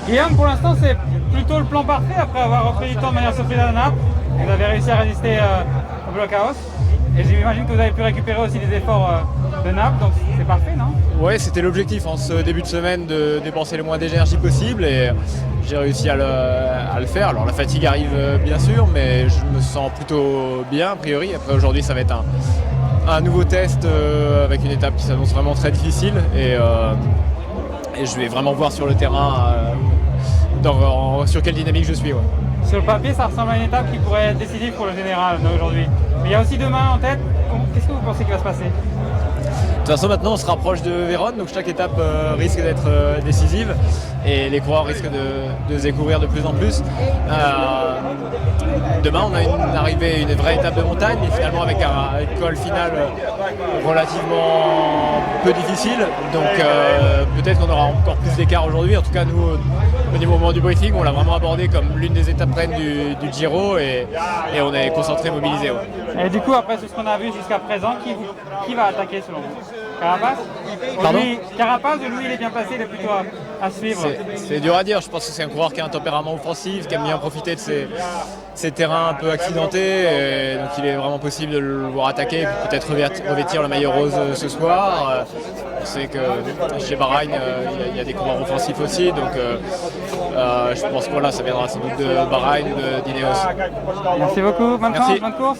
Guillaume, pour l'instant, c'est plutôt le plan parfait après avoir repris du temps de manière surprise à Naples. Vous avez réussi à résister au blockhouse. Et j'imagine que vous avez pu récupérer aussi des efforts de Naples, donc c'est parfait, non? Ouais, c'était l'objectif en ce début de semaine de dépenser le moins d'énergie possible et j'ai réussi à le faire. Alors la fatigue arrive bien sûr, mais je me sens plutôt bien a priori. Après aujourd'hui, ça va être un nouveau test avec une étape qui s'annonce vraiment très difficile et je vais vraiment voir sur le terrain sur quelle dynamique je suis. Ouais. Sur le papier, ça ressemble à une étape qui pourrait être décisive pour le général aujourd'hui. Mais il y a aussi demain en tête. Qu'est-ce que vous pensez qui va se passer? De toute façon, maintenant, on se rapproche de Vérone, donc chaque étape risque d'être décisive et les coureurs risquent de se découvrir de plus en plus. Demain, on a une vraie étape de montagne, mais finalement avec un col final relativement peu difficile. Donc peut-être qu'on aura encore plus d'écart aujourd'hui. En tout cas, nous, au moment du briefing, on l'a vraiment abordé comme l'une des étapes reines du Giro et on est concentré, mobilisé. Ouais. Et du coup, après tout ce qu'on a vu jusqu'à présent, qui va attaquer selon vous? Carapace? Pardon? Carapace, lui, il est bien placé, il est plutôt à suivre. C'est dur à dire, je pense que c'est un coureur qui a un tempérament offensif, qui aime bien profiter de ces terrains un peu accidentés, et donc il est vraiment possible de le voir attaquer et peut-être revêtir le maillot rose ce soir. On sait que chez Bahreïn, il y a des coureurs offensifs aussi, donc je pense que voilà, ça viendra sans doute de Bahreïn ou d'Ineos. Merci beaucoup, bonne chance, bonne course.